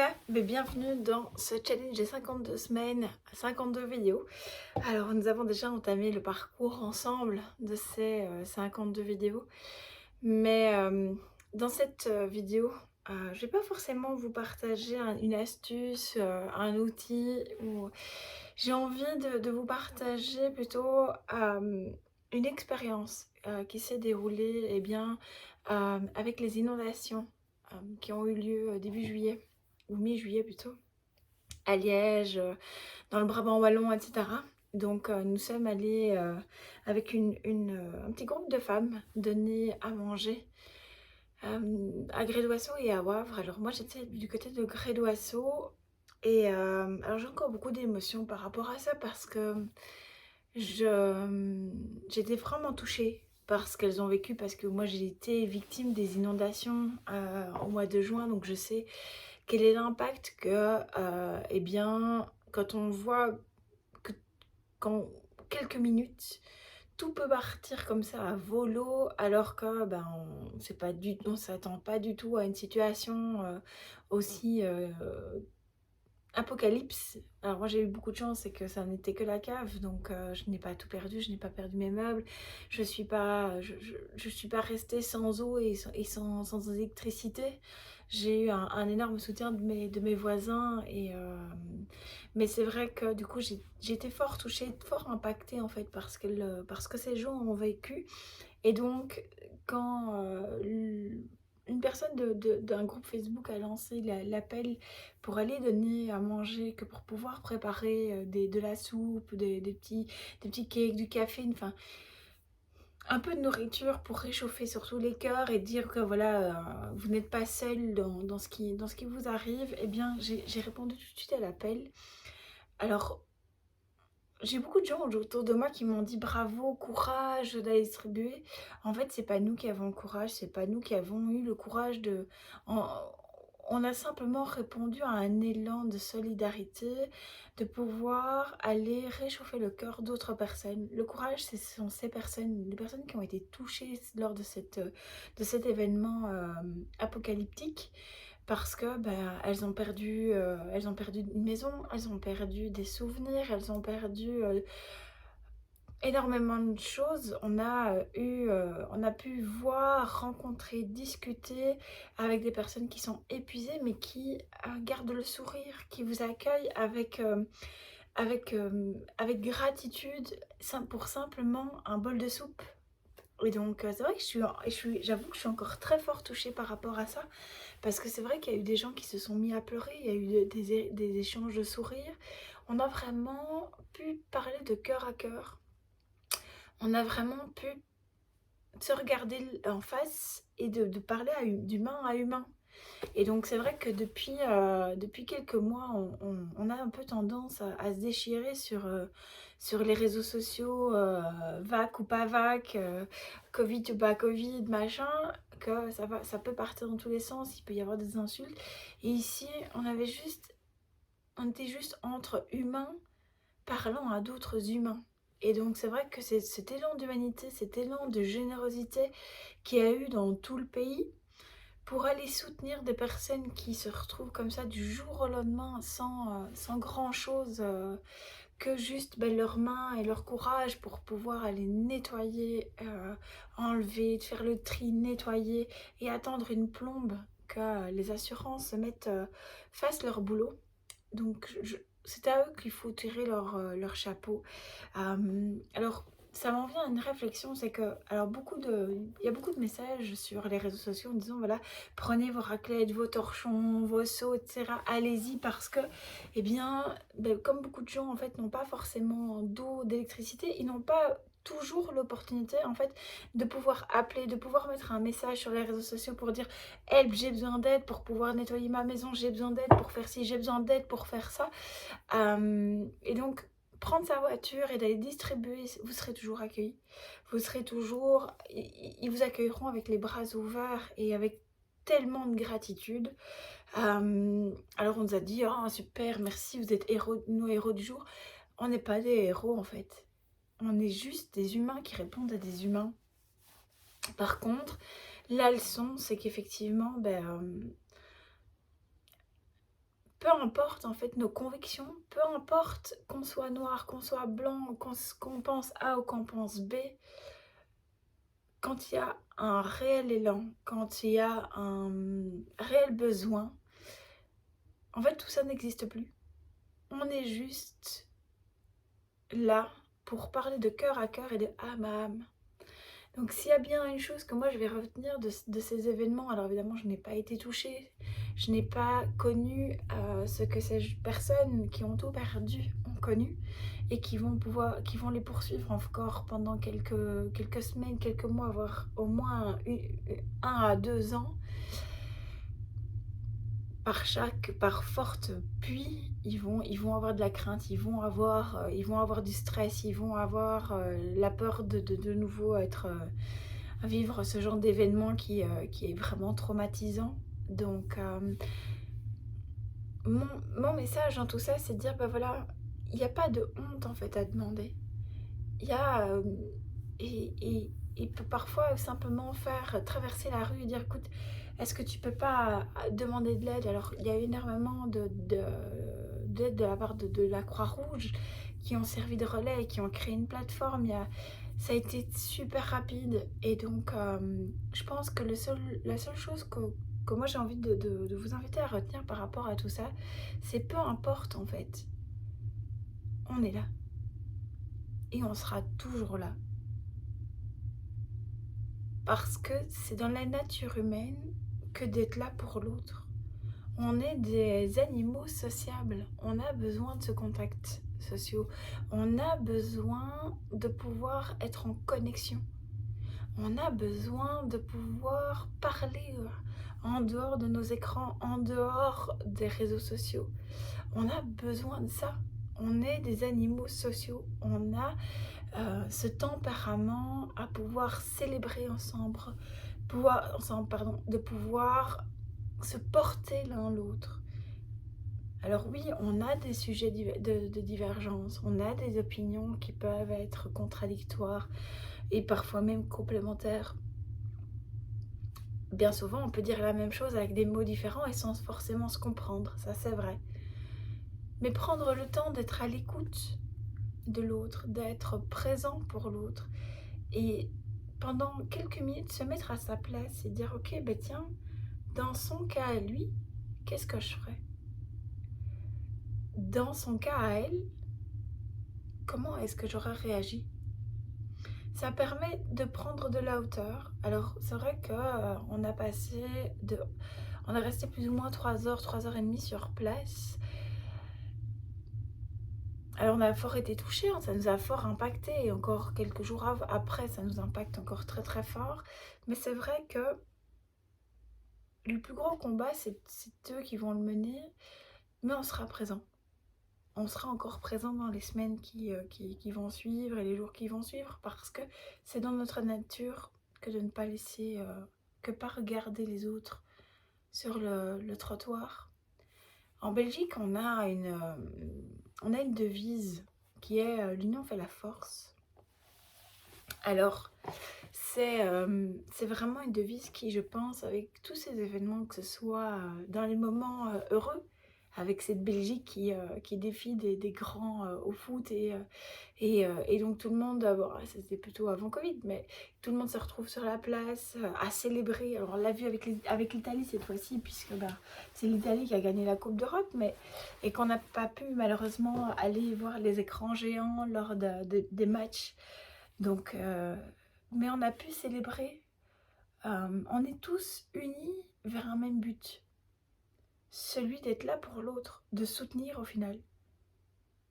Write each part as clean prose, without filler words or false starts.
Voilà, mais bienvenue dans ce challenge des 52 semaines, 52 vidéos. Alors nous avons déjà entamé le parcours ensemble de ces 52 vidéos, mais dans cette vidéo, je vais pas forcément vous partager une astuce, un outil, ou j'ai envie de vous partager plutôt une expérience qui s'est déroulée avec les inondations qui ont eu lieu début juillet ou mi-juillet plutôt, à Liège, dans le Brabant wallon, etc. Donc nous sommes allés avec un petit groupe de femmes donner à manger à Grédoisseau et à Wavre. Alors moi j'étais du côté de Grédoisseau et alors j'ai encore beaucoup d'émotions par rapport à ça parce que j'étais vraiment touchée par ce qu'elles ont vécu, parce que moi j'ai été victime des inondations au mois de juin, donc je sais quel est l'impact que, quand on voit que qu'en quelques minutes, tout peut partir comme ça à volo, alors que on s'attend pas du tout à une situation aussi apocalypse. Alors moi j'ai eu beaucoup de chance, c'est que ça n'était que la cave, donc je n'ai pas tout perdu, je n'ai pas perdu mes meubles, je suis pas restée sans eau sans électricité. J'ai eu un énorme soutien de mes voisins, mais c'est vrai que du coup j'ai été fort touchée, fort impactée en fait parce que ces gens ont vécu. Et donc, quand une personne d'un groupe Facebook a lancé l'appel pour aller donner à manger, que pour pouvoir préparer de la soupe, des petits cakes, du café, enfin, un peu de nourriture pour réchauffer surtout les cœurs et dire que voilà, vous n'êtes pas seul dans dans ce qui vous arrive, eh bien, j'ai répondu tout de suite à l'appel. Alors, j'ai beaucoup de gens autour de moi qui m'ont dit bravo, courage d'aller distribuer. En fait, c'est pas nous qui avons le courage, c'est pas nous qui avons eu le courage de. On, on a simplement répondu à un élan de solidarité, de pouvoir aller réchauffer le cœur d'autres personnes. Le courage, ce sont ces personnes, les personnes qui ont été touchées lors de cet événement apocalyptique, parce que elles ont perdu une maison, elles ont perdu des souvenirs, elles ont perdu énormément de choses. On a pu voir, rencontrer, discuter avec des personnes qui sont épuisées, mais qui gardent le sourire, qui vous accueillent avec gratitude, pour simplement un bol de soupe. Et donc c'est vrai que j'avoue que je suis encore très fort touchée par rapport à ça, parce que c'est vrai qu'il y a eu des gens qui se sont mis à pleurer, il y a eu des échanges de sourires. On a vraiment pu parler de cœur à cœur. On a vraiment pu se regarder en face et de parler d'humain à humain. Et donc c'est vrai que depuis quelques mois, on a un peu tendance à se déchirer sur les réseaux sociaux, vac ou pas vac, Covid ou pas Covid, machin, que ça peut partir dans tous les sens, il peut y avoir des insultes. Et ici, on était juste entre humains parlant à d'autres humains. Et donc c'est vrai que c'est cet élan d'humanité, cet élan de générosité qu'il y a eu dans tout le pays, pour aller soutenir des personnes qui se retrouvent comme ça du jour au lendemain sans grand chose que juste leurs mains et leur courage pour pouvoir aller nettoyer, enlever, faire le tri, nettoyer et attendre une plombe que les assurances fassent leur boulot. Donc c'est à eux qu'il faut tirer leur chapeau. Alors ça m'en vient à une réflexion, c'est que alors il y a beaucoup de messages sur les réseaux sociaux en disant voilà, prenez vos raclettes, vos torchons, vos seaux, etc. Allez-y, parce que comme beaucoup de gens en fait n'ont pas forcément d'eau, d'électricité, ils n'ont pas toujours l'opportunité en fait de pouvoir appeler, de pouvoir mettre un message sur les réseaux sociaux pour dire help, j'ai besoin d'aide pour pouvoir nettoyer ma maison, j'ai besoin d'aide pour faire ci, j'ai besoin d'aide pour faire ça. Et donc, prendre sa voiture et d'aller distribuer, vous serez toujours accueillis. Vous serez toujours. Ils vous accueilleront avec les bras ouverts et avec tellement de gratitude. Alors, on nous a dit oh, super, merci, vous êtes nos héros du jour. On n'est pas des héros en fait. On est juste des humains qui répondent à des humains. Par contre, la leçon, c'est qu'effectivement, peu importe en fait nos convictions, peu importe qu'on soit noir, qu'on soit blanc, qu'on pense A ou qu'on pense B, quand il y a un réel élan, quand il y a un réel besoin, en fait tout ça n'existe plus. On est juste là pour parler de cœur à cœur et de âme à âme. Donc s'il y a bien une chose que moi je vais retenir de ces événements, alors évidemment je n'ai pas été touchée, je n'ai pas connu ce que ces personnes qui ont tout perdu ont connu et qui vont les poursuivre encore pendant quelques semaines, quelques mois, voire au moins 1 à 2 ans. Par forte pluie, ils vont avoir de la crainte, ils vont avoir du stress, ils vont avoir la peur de nouveau vivre ce genre d'événement qui est vraiment traumatisant. Donc mon message dans tout ça, c'est de dire, bah voilà, il n'y a pas de honte en fait à demander. Il y a et peut parfois simplement faire traverser la rue et dire, écoute, est-ce que tu peux pas demander de l'aide? Alors il y a énormément d'aide de la part de la Croix-Rouge qui ont servi de relais et qui ont créé une plateforme. Ça a été super rapide et donc je pense que la seule chose que moi j'ai envie de vous inviter à retenir par rapport à tout ça, c'est peu importe en fait, on est là et on sera toujours là. Parce que c'est dans la nature humaine que d'être là pour l'autre. On est des animaux sociables, on a besoin de ce contact social, on a besoin de pouvoir être en connexion, on a besoin de pouvoir parler en dehors de nos écrans, en dehors des réseaux sociaux. On a besoin de ça, on est des animaux sociaux, on a ce tempérament à pouvoir célébrer ensemble, de pouvoir se porter l'un l'autre. Alors oui, on a des sujets de divergence, on a des opinions qui peuvent être contradictoires et parfois même complémentaires. Bien souvent, on peut dire la même chose avec des mots différents et sans forcément se comprendre, ça c'est vrai. Mais prendre le temps d'être à l'écoute de l'autre, d'être présent pour l'autre et pendant quelques minutes se mettre à sa place et dire ok, ben tiens, dans son cas à lui, qu'est-ce que je ferais? Dans son cas à elle, comment est-ce que j'aurais réagi? Ça permet de prendre de la hauteur. Alors c'est vrai que on est resté plus ou moins 3 heures, 3 heures et demie sur place. Alors on a fort été touchés, hein, ça nous a fort impacté et encore quelques jours après ça nous impacte encore très très fort. Mais c'est vrai que le plus gros combat c'est eux qui vont le mener, mais on sera présent. On sera encore présent dans les semaines qui vont suivre et les jours qui vont suivre parce que c'est dans notre nature que de ne pas laisser, que pas regarder les autres sur le trottoir. En Belgique, on a une devise qui est l'union fait la force. Alors, c'est vraiment une devise qui, je pense, avec tous ces événements, que ce soit dans les moments heureux, avec cette Belgique qui défie des grands au foot et donc tout le monde, bon, c'était plutôt avant Covid, mais tout le monde se retrouve sur la place à célébrer. Alors on l'a vu avec l'Italie cette fois-ci, puisque c'est l'Italie qui a gagné la Coupe d'Europe, et qu'on n'a pas pu malheureusement aller voir les écrans géants lors des matchs. Donc, mais on a pu célébrer. On est tous unis vers un même but. Celui d'être là pour l'autre, de soutenir au final.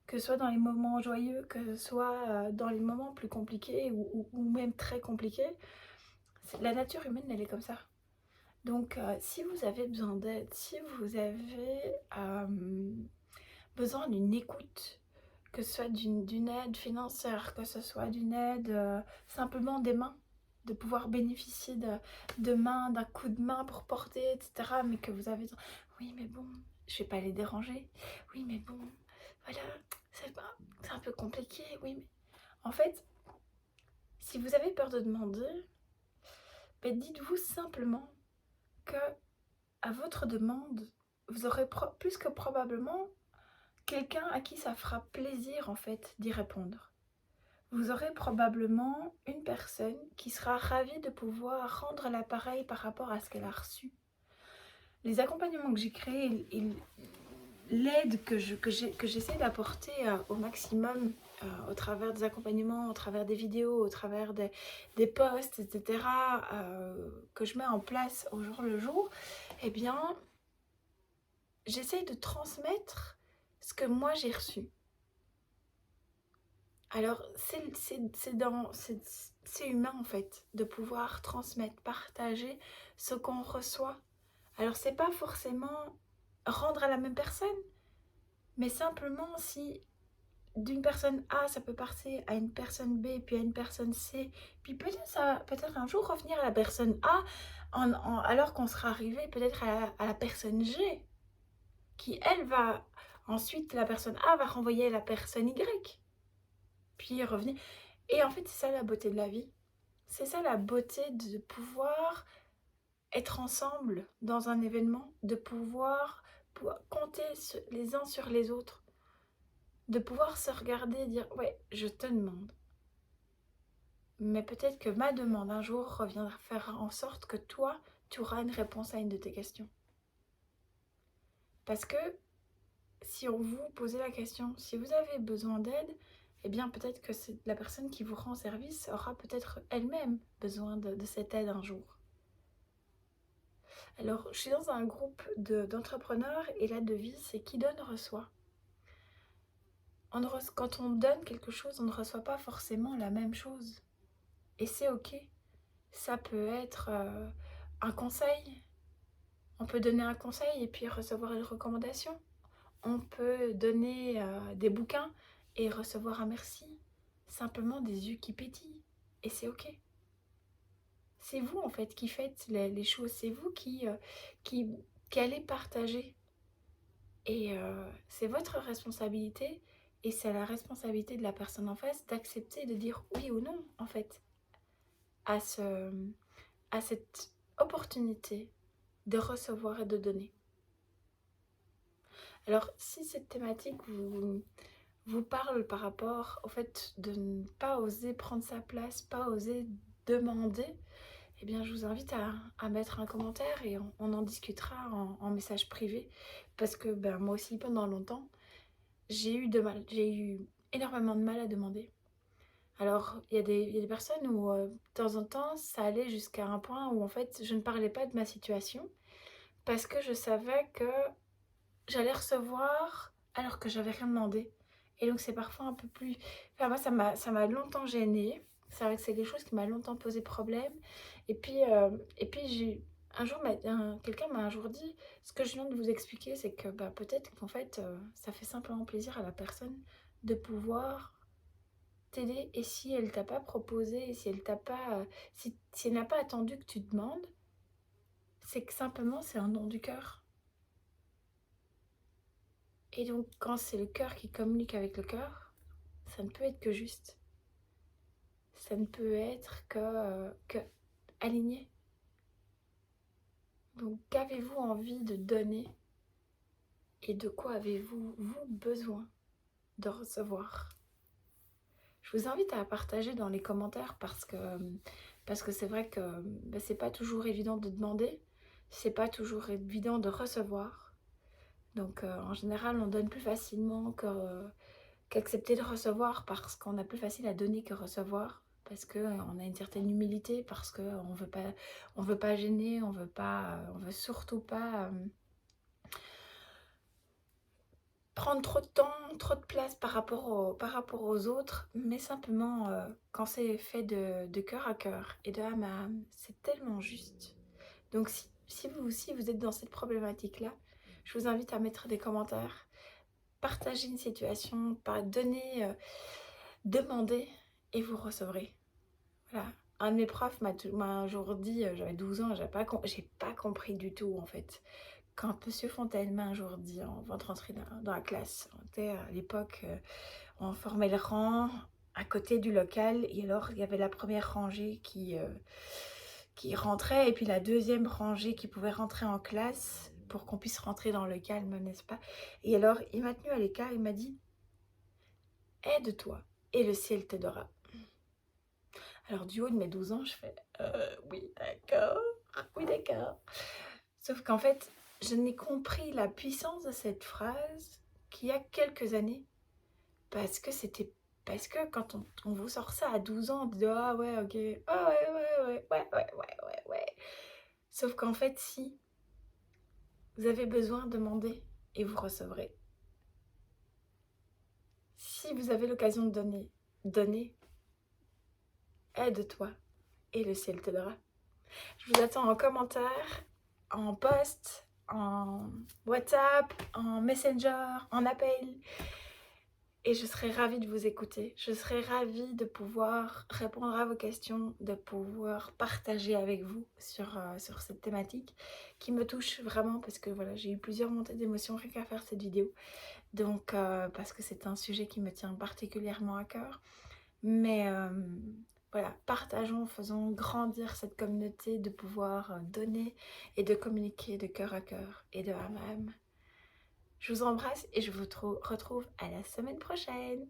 Que ce soit dans les moments joyeux, que ce soit dans les moments plus compliqués ou même très compliqués. La nature humaine, elle est comme ça. Donc, si vous avez besoin d'aide, si vous avez besoin d'une écoute, que ce soit d'une aide financière, que ce soit d'une aide simplement des mains, de pouvoir bénéficier de mains, d'un coup de main pour porter, etc. Mais que vous avez... Oui, mais bon, je vais pas les déranger. Oui, mais bon, voilà, c'est un peu compliqué. Oui, mais... En fait, si vous avez peur de demander, ben dites-vous simplement que à votre demande, vous aurez plus que probablement quelqu'un à qui ça fera plaisir en fait d'y répondre. Vous aurez probablement une personne qui sera ravie de pouvoir rendre l'appareil par rapport à ce qu'elle a reçu. Les accompagnements que j'ai créés, l'aide que j'essaie d'apporter au maximum au travers des accompagnements, au travers des vidéos, au travers des posts, etc., que je mets en place au jour le jour, eh bien, j'essaie de transmettre ce que moi j'ai reçu. Alors, c'est humain en fait, de pouvoir transmettre, partager ce qu'on reçoit. Alors, c'est pas forcément rendre à la même personne, mais simplement si d'une personne A, ça peut passer à une personne B, puis à une personne C, puis peut-être un jour revenir à la personne A, alors qu'on sera arrivé peut-être à la personne G, qui elle va, ensuite la personne A va renvoyer à la personne Y, puis revenir. Et en fait, c'est ça la beauté de la vie. C'est ça la beauté de pouvoir être ensemble dans un événement, de pouvoir compter les uns sur les autres, de pouvoir se regarder et dire ouais, je te demande. Mais peut-être que ma demande un jour reviendra faire en sorte que toi, tu auras une réponse à une de tes questions. Parce que si on vous posait la question, si vous avez besoin d'aide, eh bien peut-être que la personne qui vous rend service aura peut-être elle-même besoin de cette aide un jour. Alors, je suis dans un groupe d'entrepreneurs et la devise, c'est qui donne reçoit. Quand on donne quelque chose, on ne reçoit pas forcément la même chose. Et c'est ok. Ça peut être un conseil. On peut donner un conseil et puis recevoir une recommandation. On peut donner des bouquins et recevoir un merci. Simplement des yeux qui pétillent. Et c'est ok. C'est vous en fait qui faites les choses. C'est vous qui allez partager. Et c'est votre responsabilité et c'est la responsabilité de la personne en face d'accepter de dire oui ou non en fait à cette opportunité de recevoir et de donner. Alors si cette thématique vous parle par rapport au fait de ne pas oser prendre sa place, pas oser demander, eh bien je vous invite à mettre un commentaire et on en discutera en message privé parce que moi aussi pendant longtemps j'ai eu énormément de mal à demander. Alors, il y a des personnes où, de temps en temps, ça allait jusqu'à un point où, en fait, je ne parlais pas de ma situation parce que je savais que j'allais recevoir alors que j'avais rien demandé. Et donc, c'est parfois un peu plus... Enfin, moi, ça m'a longtemps gênée. C'est vrai que c'est quelque chose qui m'a longtemps posé problème. Et puis un jour, quelqu'un m'a un jour dit, ce que je viens de vous expliquer, c'est que peut-être qu'en fait, ça fait simplement plaisir à la personne de pouvoir t'aider. Et si elle t'a pas proposé, si elle t'a pas, si elle n'a pas attendu que tu demandes, c'est que simplement c'est un don du cœur. Et donc quand c'est le cœur qui communique avec le cœur, ça ne peut être que juste. Ça ne peut être que aligné. Donc qu'avez-vous envie de donner et de quoi avez-vous besoin de recevoir? Je vous invite à partager dans les commentaires parce que c'est vrai que c'est pas toujours évident de demander, c'est pas toujours évident de recevoir. Donc en général on donne plus facilement qu'accepter de recevoir parce qu'on a plus facile à donner que recevoir. Parce qu'on a une certaine humilité, parce qu'on veut pas gêner, on veut surtout pas prendre trop de temps, trop de place par rapport aux autres, mais simplement quand c'est fait de cœur à cœur et de âme à âme, c'est tellement juste. Donc si vous aussi vous êtes dans cette problématique-là, je vous invite à mettre des commentaires, partager une situation, donner, demander et vous recevrez. Voilà. Un de mes profs m'a un jour dit, j'avais 12 ans, j'ai pas compris du tout en fait. Quand Monsieur Fontaine m'a un jour dit, on va rentrer dans la classe, à l'époque, on formait le rang à côté du local et alors il y avait la première rangée qui rentrait et puis la deuxième rangée qui pouvait rentrer en classe pour qu'on puisse rentrer dans le calme, n'est-ce pas? Et alors, il m'a tenu à l'écart, il m'a dit: «Aide-toi et le ciel t'aidera». Alors du haut de mes 12 ans, je fais: oui d'accord, oui d'accord». Sauf qu'en fait, je n'ai compris la puissance de cette phrase qu'il y a quelques années, parce que c'était parce que quand on vous sort ça à 12 ans, on dit: «Ah ouais, OK, ah ouais, ouais, ouais, ouais, ouais, ouais, ouais, ouais». Sauf qu'en fait, si vous avez besoin, demandez et vous recevrez. Si vous avez l'occasion de donner, donnez. Aide-toi et le ciel t'aidera. Je vous attends en commentaire, en post, en WhatsApp, en Messenger, en appel. Et je serai ravie de vous écouter. Je serai ravie de pouvoir répondre à vos questions, de pouvoir partager avec vous sur cette thématique qui me touche vraiment parce que voilà, j'ai eu plusieurs montées d'émotions rien qu'à faire cette vidéo. Donc, parce que c'est un sujet qui me tient particulièrement à cœur. Mais voilà, partageons, faisons grandir cette communauté de pouvoir donner et de communiquer de cœur à cœur et de âme à âme. Je vous embrasse et je vous retrouve à la semaine prochaine.